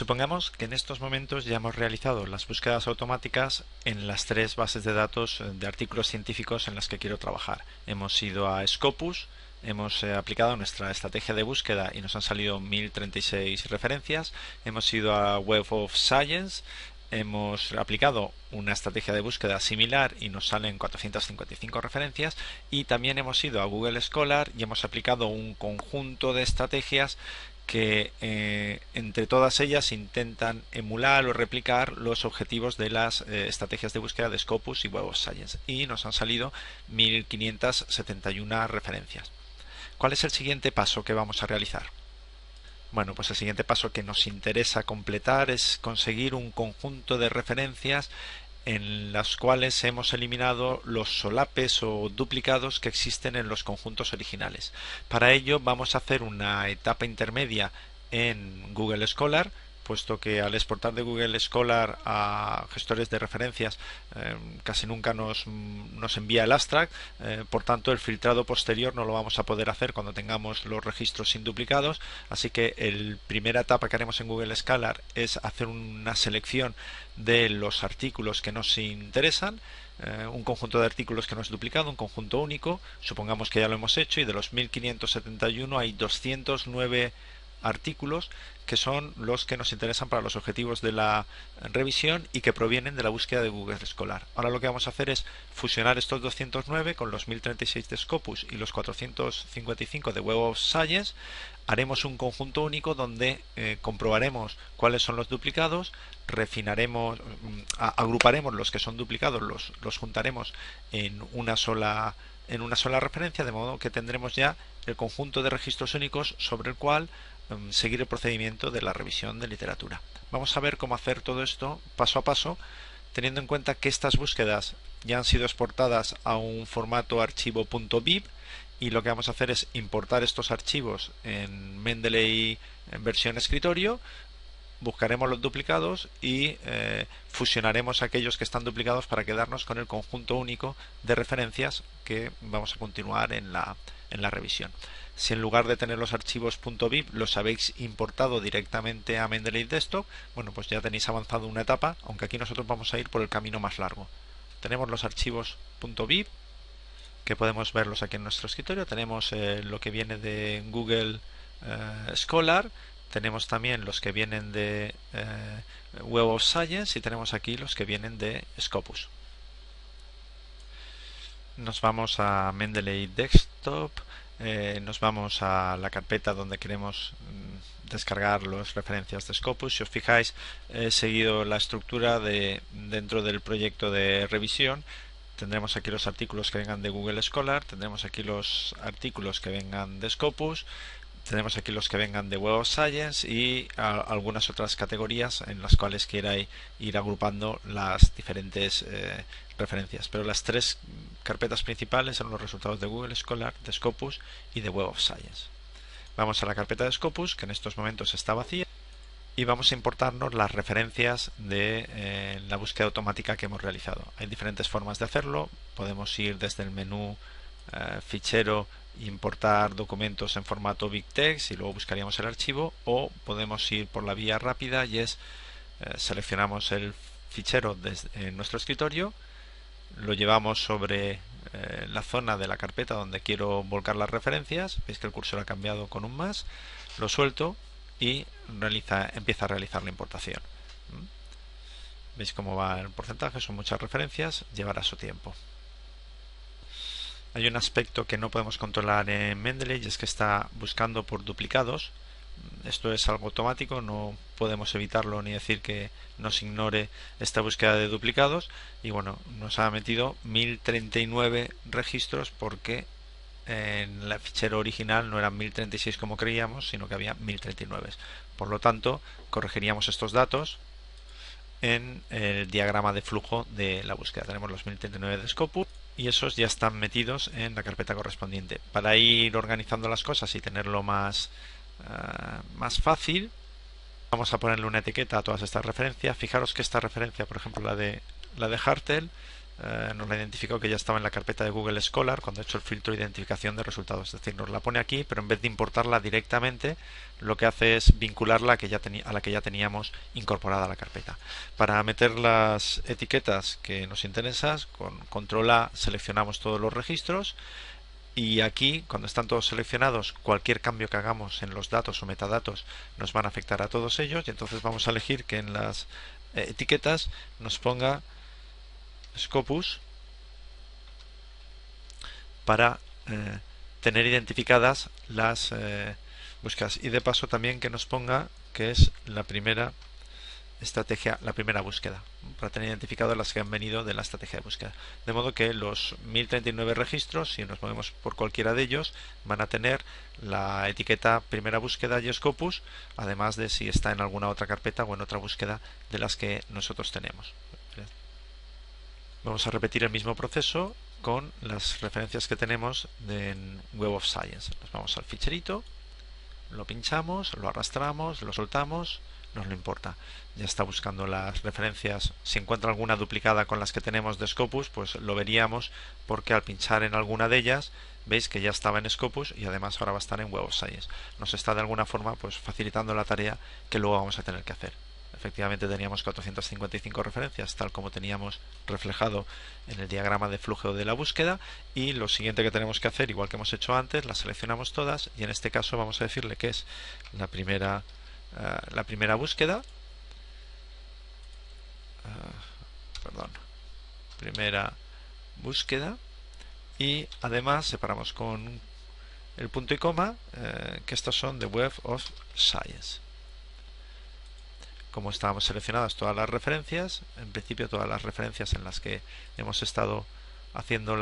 Supongamos que en estos momentos ya hemos realizado las búsquedas automáticas en las tres bases de datos de artículos científicos en las que quiero trabajar. Hemos ido a Scopus, hemos aplicado nuestra estrategia de búsqueda y nos han salido 1036 referencias. Hemos ido a Web of Science, hemos aplicado una estrategia de búsqueda similar y nos salen 455 referencias, y también hemos ido a Google Scholar y hemos aplicado un conjunto de estrategias que entre todas ellas intentan emular o replicar los objetivos de las estrategias de búsqueda de Scopus y Web of Science, y nos han salido 1571 referencias. ¿Cuál es el siguiente paso que vamos a realizar? Bueno, pues el siguiente paso que nos interesa completar es conseguir un conjunto de referencias en las cuales hemos eliminado los solapes o duplicados que existen en los conjuntos originales. Para ello vamos a hacer una etapa intermedia en Google Scholar, puesto que al exportar de Google Scholar a gestores de referencias casi nunca nos envía el abstract, por tanto el filtrado posterior no lo vamos a poder hacer cuando tengamos los registros sin duplicados, así que la primera etapa que haremos en Google Scholar es hacer una selección de los artículos que nos interesan, un conjunto de artículos que no es duplicado, un conjunto único. Supongamos que ya lo hemos hecho y de los 1571 hay 209 artículos que son los que nos interesan para los objetivos de la revisión y que provienen de la búsqueda de Google Scholar. Ahora lo que vamos a hacer es fusionar estos 209 con los 1036 de Scopus y los 455 de Web of Science. Haremos un conjunto único donde comprobaremos cuáles son los duplicados, refinaremos, agruparemos los que son duplicados, los juntaremos en una sola referencia, de modo que tendremos ya el conjunto de registros únicos sobre el cual seguir el procedimiento de la revisión de literatura. Vamos a ver cómo hacer todo esto paso a paso, teniendo en cuenta que estas búsquedas ya han sido exportadas a un formato archivo .bib, y lo que vamos a hacer es importar estos archivos en Mendeley en versión escritorio, buscaremos los duplicados y fusionaremos aquellos que están duplicados para quedarnos con el conjunto único de referencias que vamos a continuar en la revisión. Si en lugar de tener los archivos .bib los habéis importado directamente a Mendeley Desktop, bueno, pues ya tenéis avanzado una etapa, aunque aquí nosotros vamos a ir por el camino más largo. Tenemos los archivos .bib, que podemos verlos aquí en nuestro escritorio. Tenemos lo que viene de Google Scholar, tenemos también los que vienen de Web of Science y tenemos aquí los que vienen de Scopus. Nos vamos a Mendeley Desktop, nos vamos a la carpeta donde queremos descargar las referencias de Scopus. Si os fijáis, he seguido la estructura dentro del proyecto de revisión. Tendremos aquí los artículos que vengan de Google Scholar, tendremos aquí los artículos que vengan de Scopus, tenemos aquí los que vengan de Web of Science y algunas otras categorías en las cuales quiera ir agrupando las diferentes referencias. Pero las tres carpetas principales son los resultados de Google Scholar, de Scopus y de Web of Science. Vamos a la carpeta de Scopus, que en estos momentos está vacía, y vamos a importarnos las referencias de la búsqueda automática que hemos realizado. Hay diferentes formas de hacerlo. Podemos ir desde el menú fichero, importar documentos en formato BigText y luego buscaríamos el archivo, o podemos ir por la vía rápida y es seleccionamos el fichero en nuestro escritorio, lo llevamos sobre la zona de la carpeta donde quiero volcar las referencias. Veis que el cursor ha cambiado con un más, lo suelto y empieza a realizar la importación. Veis cómo va el porcentaje, son muchas referencias, llevará su tiempo. Hay un aspecto que no podemos controlar en Mendeley y es que está buscando por duplicados. Esto es algo automático, no podemos evitarlo ni decir que nos ignore esta búsqueda de duplicados, y bueno, nos ha metido 1039 registros porque en el fichero original no eran 1036 como creíamos, sino que había 1039. Por lo tanto, corregiríamos estos datos en el diagrama de flujo de la búsqueda. Tenemos los 1039 de Scopus y esos ya están metidos en la carpeta correspondiente. Para ir organizando las cosas y tenerlo más fácil, vamos a ponerle una etiqueta a todas estas referencias. Fijaros que esta referencia, por ejemplo la de Hartel, nos la identificó que ya estaba en la carpeta de Google Scholar cuando he hecho el filtro de identificación de resultados. Es decir, nos la pone aquí, pero en vez de importarla directamente, lo que hace es vincularla a la que ya teníamos incorporada a la carpeta. Para meter las etiquetas que nos interesan, con control A seleccionamos todos los registros. Y aquí, cuando están todos seleccionados, cualquier cambio que hagamos en los datos o metadatos nos van a afectar a todos ellos. Y entonces vamos a elegir que en las etiquetas nos ponga Scopus para tener identificadas las búsquedas. Y de paso también que nos ponga que es la primera estrategia, la primera búsqueda, para tener identificadas las que han venido de la estrategia de búsqueda. De modo que los 1039 registros, si nos movemos por cualquiera de ellos, van a tener la etiqueta primera búsqueda y Scopus, además de si está en alguna otra carpeta o en otra búsqueda de las que nosotros tenemos. Vamos a repetir el mismo proceso con las referencias que tenemos en Web of Science. Nos vamos al ficherito, lo pinchamos, lo arrastramos, lo soltamos, nos lo importa. Ya está buscando las referencias. Si encuentra alguna duplicada con las que tenemos de Scopus, pues lo veríamos, porque al pinchar en alguna de ellas veis que ya estaba en Scopus y además ahora va a estar en Web of Science. Nos está de alguna forma pues facilitando la tarea que luego vamos a tener que hacer. Efectivamente teníamos 455 referencias, tal como teníamos reflejado en el diagrama de flujo de la búsqueda, y lo siguiente que tenemos que hacer, igual que hemos hecho antes, las seleccionamos todas y en este caso vamos a decirle que es la primera búsqueda, primera búsqueda, y además separamos con el punto y coma que estos son de Web of Science. Como estábamos seleccionadas todas las referencias, en principio todas las referencias en las que hemos estado haciendo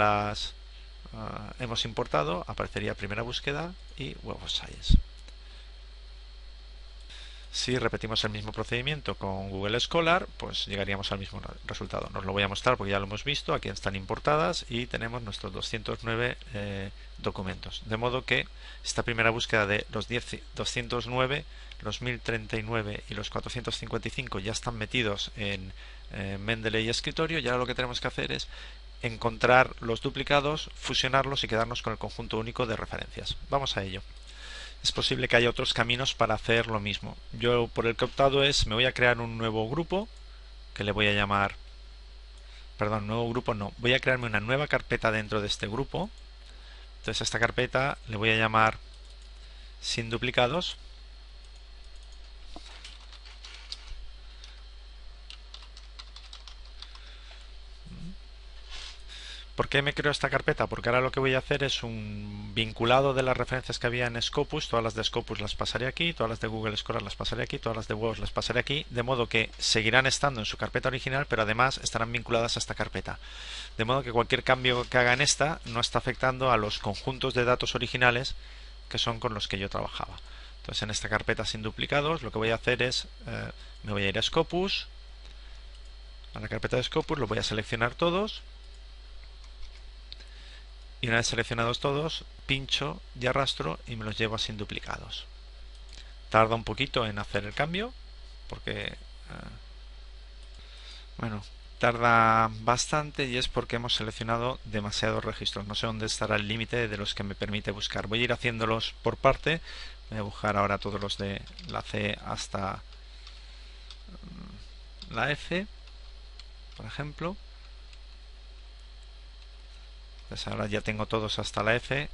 hemos importado, aparecería primera búsqueda y Web of Science. Si repetimos el mismo procedimiento con Google Scholar, pues llegaríamos al mismo resultado. Nos lo voy a mostrar porque ya lo hemos visto. Aquí están importadas y tenemos nuestros 209 documentos. De modo que esta primera búsqueda de los 209, los 1039 y los 455 ya están metidos en Mendeley Escritorio, y ahora lo que tenemos que hacer es encontrar los duplicados, fusionarlos y quedarnos con el conjunto único de referencias. Vamos a ello. Es posible que haya otros caminos para hacer lo mismo. Yo por el que he optado me voy a crear un nuevo grupo que le voy a llamar, perdón, nuevo grupo no, voy a crearme una nueva carpeta dentro de este grupo. Entonces a esta carpeta le voy a llamar sin duplicados. ¿Por qué me creo esta carpeta? Porque ahora lo que voy a hacer es un vinculado de las referencias que había en Scopus. Todas las de Scopus las pasaré aquí, todas las de Google Scholar las pasaré aquí, todas las de Web las pasaré aquí, de modo que seguirán estando en su carpeta original, pero además estarán vinculadas a esta carpeta. De modo que cualquier cambio que haga en esta no está afectando a los conjuntos de datos originales que son con los que yo trabajaba. Entonces en esta carpeta sin duplicados lo que voy a hacer es, me voy a ir a Scopus, a la carpeta de Scopus, lo voy a seleccionar todos. Y una vez seleccionados todos, pincho y arrastro y me los llevo a sin duplicados. Tarda un poquito en hacer el cambio, porque bueno, tarda bastante, y es porque hemos seleccionado demasiados registros. No sé dónde estará el límite de los que me permite buscar. Voy a ir haciéndolos por parte. Voy a buscar ahora todos los de la C hasta la F, por ejemplo. Pues ahora ya tengo todos hasta la F,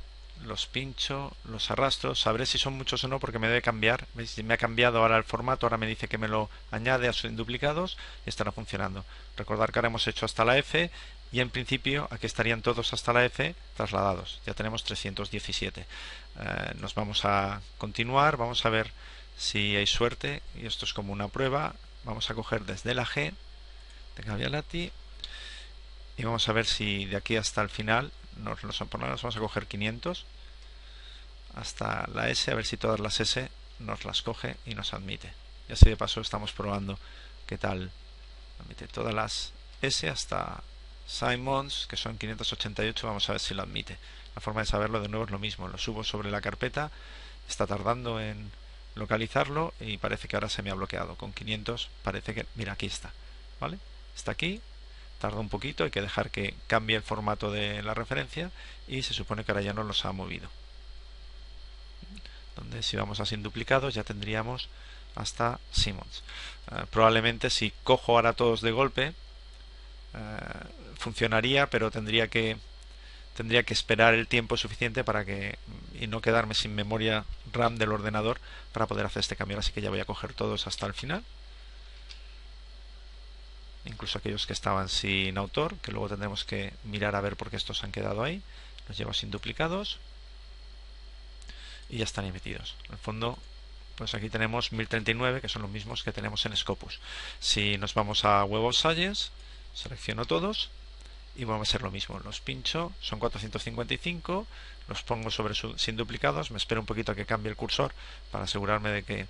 los pincho, los arrastro, sabré si son muchos o no porque me debe cambiar. ¿Veis? Me ha cambiado ahora el formato, ahora me dice que me lo añade a sus duplicados y estará funcionando. Recordar que ahora hemos hecho hasta la F y en principio aquí estarían todos hasta la F trasladados. Ya tenemos 317. Nos vamos a continuar, vamos a ver si hay suerte, y esto es como una prueba. Vamos a coger desde la G de Gavialati y vamos a ver si de aquí hasta el final vamos a coger 500 hasta la S, a ver si todas las S nos las coge y nos admite. Y así de paso estamos probando qué tal admite todas las S hasta Simons, que son 588. Vamos a ver si lo admite. La forma de saberlo de nuevo es lo mismo, lo subo sobre la carpeta, está tardando en localizarlo y parece que ahora se me ha bloqueado. Con 500 parece que, mira, aquí está, ¿vale? Está aquí. Tarda un poquito, hay que dejar que cambie el formato de la referencia y se supone que ahora ya nos los ha movido. Donde si vamos a sin duplicados ya tendríamos hasta Simmons. Probablemente si cojo ahora todos de golpe funcionaría, pero tendría que esperar el tiempo suficiente para que y no quedarme sin memoria RAM del ordenador para poder hacer este cambio. Así que ya voy a coger todos hasta el final, incluso aquellos que estaban sin autor, que luego tendremos que mirar a ver por qué estos han quedado ahí. Los llevo sin duplicados y ya están emitidos. En el fondo, pues aquí tenemos 1039, que son los mismos que tenemos en Scopus. Si nos vamos a Web of Science, selecciono todos y vamos a hacer lo mismo. Los pincho, son 455, los pongo sobre sin duplicados, me espero un poquito a que cambie el cursor para asegurarme de que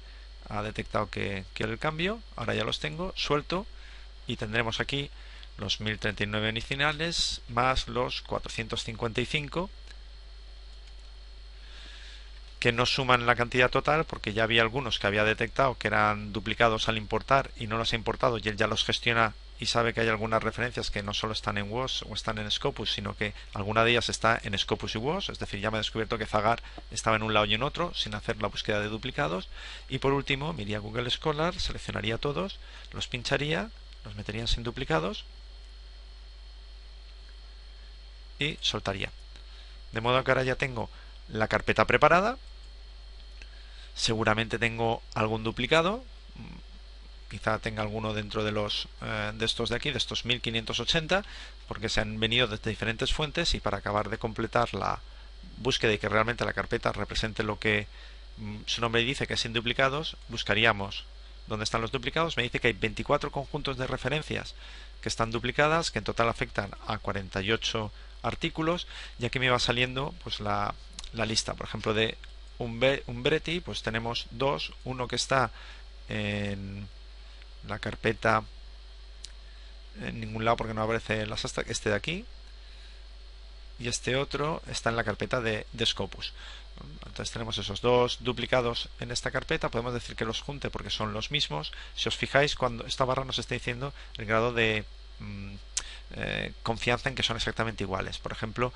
ha detectado que quiero el cambio. Ahora ya los tengo, suelto y tendremos aquí los 1039 iniciales más los 455, que no suman la cantidad total porque ya había algunos que había detectado que eran duplicados al importar y no los ha importado, y él ya los gestiona y sabe que hay algunas referencias que no solo están en WOS o están en Scopus, sino que alguna de ellas está en Scopus y WOS. Es decir, ya me he descubierto que Zagar estaba en un lado y en otro sin hacer la búsqueda de duplicados. Y por último me iría a Google Scholar, seleccionaría todos, los pincharía, los metería sin duplicados y soltaría. De modo que ahora ya tengo la carpeta preparada. Seguramente tengo algún duplicado, quizá tenga alguno dentro de los de estos de aquí, de estos 1580, porque se han venido desde diferentes fuentes, y para acabar de completar la búsqueda y que realmente la carpeta represente lo que su nombre dice, que es sin duplicados, buscaríamos dónde están los duplicados. Me dice que hay 24 conjuntos de referencias que están duplicadas, que en total afectan a 48 artículos, y aquí me va saliendo pues la lista, por ejemplo, de Umbreti, pues tenemos dos, uno que está en la carpeta en ningún lado porque no aparece las hasta este de aquí, y este otro está en la carpeta de Scopus. Entonces tenemos esos dos duplicados en esta carpeta. Podemos decir que los junte porque son los mismos. Si os fijáis, cuando esta barra nos está diciendo el grado de confianza en que son exactamente iguales. Por ejemplo,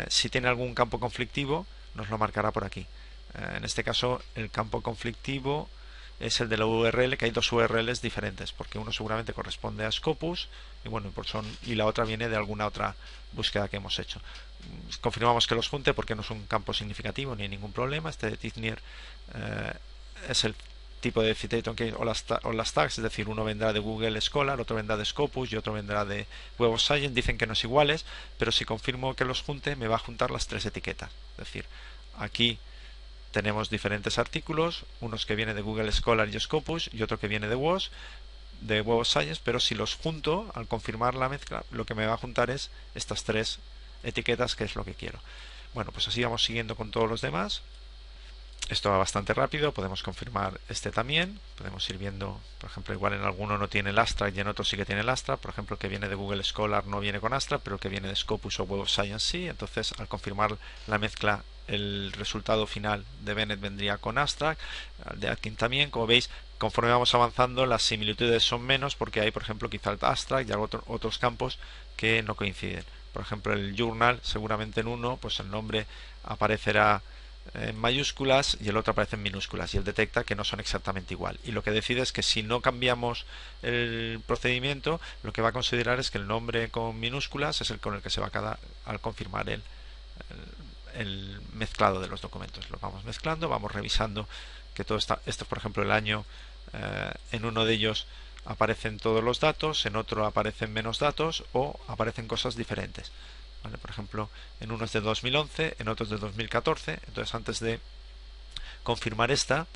si tiene algún campo conflictivo, nos lo marcará por aquí. En este caso, el campo conflictivo es el de la URL, que hay dos URLs diferentes, porque uno seguramente corresponde a Scopus y bueno, y la otra viene de alguna otra búsqueda que hemos hecho. Confirmamos que los junte porque no es un campo significativo ni hay ningún problema. Este de Tignier es el tipo de citation que o las tags, es decir, uno vendrá de Google Scholar, otro vendrá de Scopus y otro vendrá de Web of Science. Dicen que no es iguales, pero si confirmo que los junte me va a juntar las tres etiquetas. Es decir, aquí tenemos diferentes artículos, unos que vienen de Google Scholar y Scopus y otro que viene de WOS, de Web of Science, pero si los junto, al confirmar la mezcla, lo que me va a juntar es estas tres etiquetas, que es lo que quiero. Bueno, pues así vamos siguiendo con todos los demás. Esto va bastante rápido, podemos confirmar este también, podemos ir viendo, por ejemplo, igual en alguno no tiene el Astra y en otro sí que tiene el Astra. Por ejemplo, el que viene de Google Scholar no viene con Astra, pero el que viene de Scopus o Web of Science sí. Entonces, al confirmar la mezcla, el resultado final de Bennett vendría con Astra, de Atkin también. Como veis, conforme vamos avanzando, las similitudes son menos porque hay, por ejemplo, quizá el Astra y otros campos que no coinciden. Por ejemplo, el Journal, seguramente en uno, pues el nombre aparecerá en mayúsculas y el otro aparece en minúsculas, y él detecta que no son exactamente igual, y lo que decide es que si no cambiamos el procedimiento, lo que va a considerar es que el nombre con minúsculas es el con el que se va a quedar al confirmar el mezclado de los documentos. Lo vamos mezclando, vamos revisando que todo está. Esto es, por ejemplo, el año. En uno de ellos aparecen todos los datos, en otro aparecen menos datos o aparecen cosas diferentes. ¿Vale? Por ejemplo, en uno es de 2011, en otro es de 2014. Entonces, antes de confirmar esta,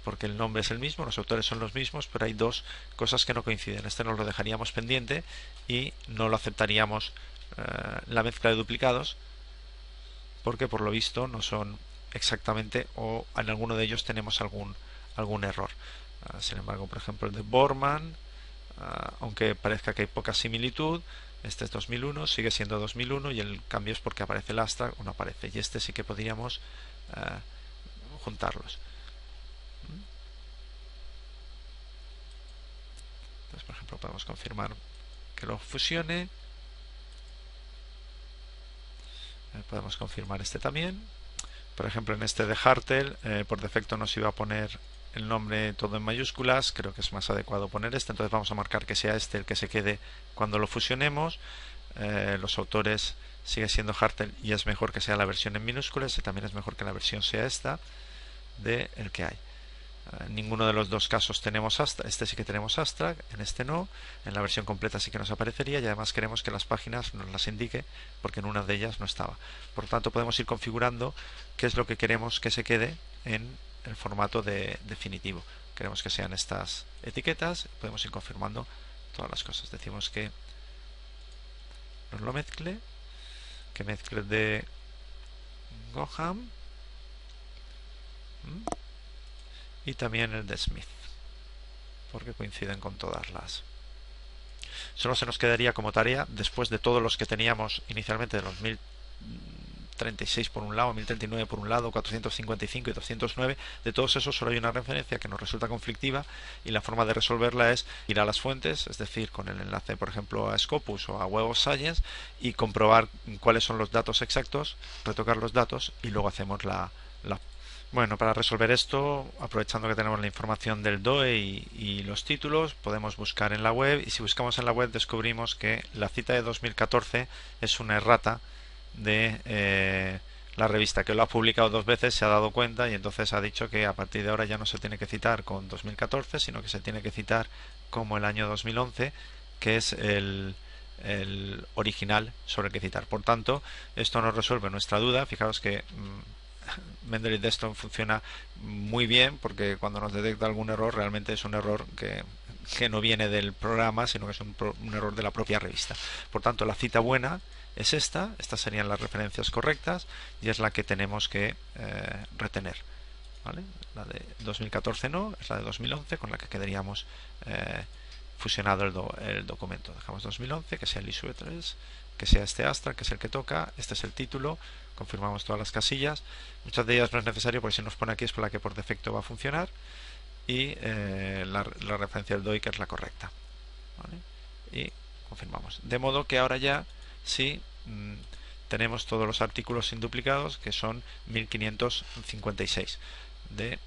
porque el nombre es el mismo, los autores son los mismos, pero hay dos cosas que no coinciden. Este nos lo dejaríamos pendiente y no lo aceptaríamos la mezcla de duplicados, porque por lo visto no son exactamente, o en alguno de ellos tenemos algún error. Sin embargo, por ejemplo, el de Borman, aunque parezca que hay poca similitud, este es 2001, sigue siendo 2001, y el cambio es porque aparece el Astra o no aparece, y este sí que podríamos juntarlos. Entonces, por ejemplo, podemos confirmar que lo fusione. Podemos confirmar este también. Por ejemplo, en este de Hartel, por defecto nos iba a poner el nombre todo en mayúsculas. Creo que es más adecuado poner este. Entonces vamos a marcar que sea este el que se quede cuando lo fusionemos. Los autores sigue siendo Hartel y es mejor que sea la versión en minúsculas, y también es mejor que la versión sea esta de el que hay. En ninguno de los dos casos tenemos Astra. Este sí que tenemos Astra, en este no. En la versión completa sí que nos aparecería, y además queremos que las páginas nos las indique porque en una de ellas no estaba. Por lo tanto, podemos ir configurando qué es lo que queremos que se quede en el formato definitivo. Queremos que sean estas etiquetas. Podemos ir confirmando todas las cosas. Decimos que nos lo mezcle, que mezcle de Goham y también el de Smith, porque coinciden con todas las. Solo se nos quedaría como tarea, después de todos los que teníamos inicialmente, de los 1036 por un lado, 1039 por un lado, 455 y 209, de todos esos solo hay una referencia que nos resulta conflictiva, y la forma de resolverla es ir a las fuentes, es decir, con el enlace por ejemplo a Scopus o a Web of Science, y comprobar cuáles son los datos exactos, retocar los datos y luego hacemos la. Bueno, para resolver esto, aprovechando que tenemos la información del DOE y los títulos, podemos buscar en la web, y si buscamos en la web descubrimos que la cita de 2014 es una errata de la revista, que lo ha publicado 2 veces, se ha dado cuenta, y entonces ha dicho que a partir de ahora ya no se tiene que citar con 2014, sino que se tiene que citar como el año 2011, que es el original sobre el que citar. Por tanto, esto nos resuelve nuestra duda. Fijaos que Mendeley Desktop funciona muy bien, porque cuando nos detecta algún error realmente es un error que no viene del programa, sino que es un error de la propia revista. Por tanto, la cita buena es estas serían las referencias correctas, y es la que tenemos que retener, ¿vale? La de 2014 no, es la de 2011 con la que quedaríamos fusionado el documento. Dejamos 2011, que sea el ISO 3, que sea este Astra, que es el que toca. Este es el título. Confirmamos todas las casillas. Muchas de ellas no es necesario, porque si nos pone aquí es por la que por defecto va a funcionar. Y la referencia del DOI, que es la correcta, ¿vale? Y confirmamos. De modo que ahora ya sí tenemos todos los artículos sin duplicados, que son 1556 de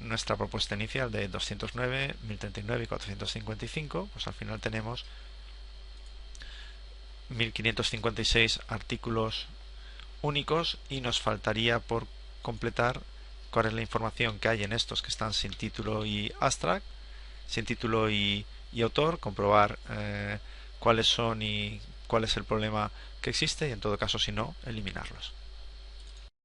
nuestra propuesta inicial de 209, 1039 y 455. Pues al final tenemos 1556 artículos únicos, y nos faltaría por completar cuál es la información que hay en estos que están sin título y abstract, sin título y autor, comprobar cuáles son y cuál es el problema que existe, y en todo caso, si no, eliminarlos.